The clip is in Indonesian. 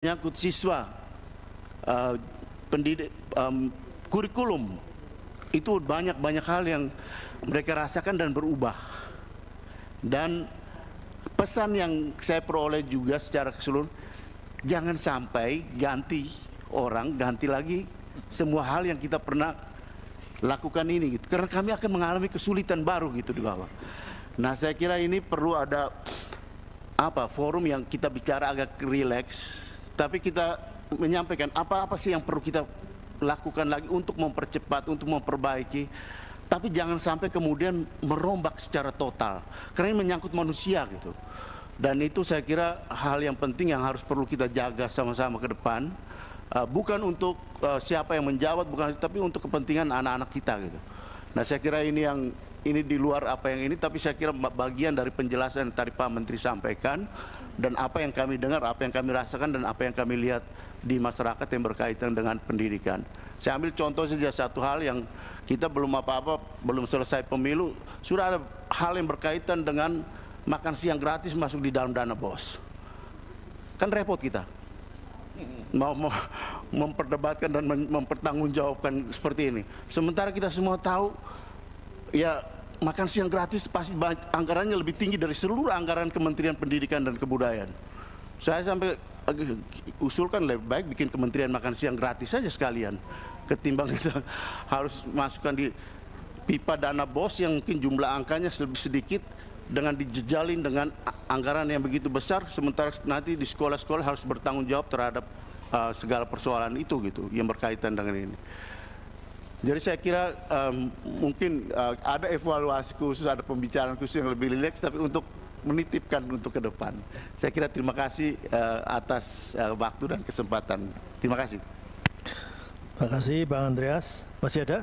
Menyangkut siswa, pendidik, kurikulum itu banyak hal yang mereka rasakan dan berubah. Dan pesan yang saya peroleh juga secara keseluruhan, jangan sampai ganti lagi semua hal yang kita pernah lakukan ini gitu. Karena kami akan mengalami kesulitan baru gitu di bawah. Nah, saya kira ini perlu ada forum yang kita bicara agak rileks, tapi kita menyampaikan apa sih yang perlu kita lakukan lagi untuk mempercepat, untuk memperbaiki. Tapi jangan sampai kemudian merombak secara total, karena ini menyangkut manusia gitu. Dan itu saya kira hal yang penting yang harus perlu kita jaga sama-sama ke depan. Bukan untuk siapa yang menjawab, bukan, tapi untuk kepentingan anak-anak kita gitu. Nah, saya kira ini di luar apa yang ini, tapi saya kira bagian dari penjelasan yang tadi Pak Menteri sampaikan, dan apa yang kami dengar, apa yang kami rasakan, dan apa yang kami lihat di masyarakat yang berkaitan dengan pendidikan. Saya ambil contoh saja satu hal yang kita belum belum selesai pemilu, sudah ada hal yang berkaitan dengan makan siang gratis masuk di dalam dana BOS. Kan repot kita mau memperdebatkan dan mempertanggungjawabkan seperti ini. Sementara kita semua tahu, ya makan siang gratis pasti anggarannya lebih tinggi dari seluruh anggaran Kementerian Pendidikan dan Kebudayaan. Saya sampai usulkan lebih baik bikin Kementerian makan siang gratis saja sekalian, ketimbang kita harus masukkan di pipa dana BOS yang mungkin jumlah angkanya lebih sedikit, dengan dijejalin dengan anggaran yang begitu besar, sementara nanti di sekolah-sekolah harus bertanggung jawab terhadap segala persoalan itu gitu yang berkaitan dengan ini. Jadi saya kira mungkin ada evaluasi khusus, ada pembicaraan khusus yang lebih rileks, tapi untuk menitipkan untuk ke depan. Saya kira terima kasih atas waktu dan kesempatan. Terima kasih. Terima kasih Bang Andreas. Masih ada?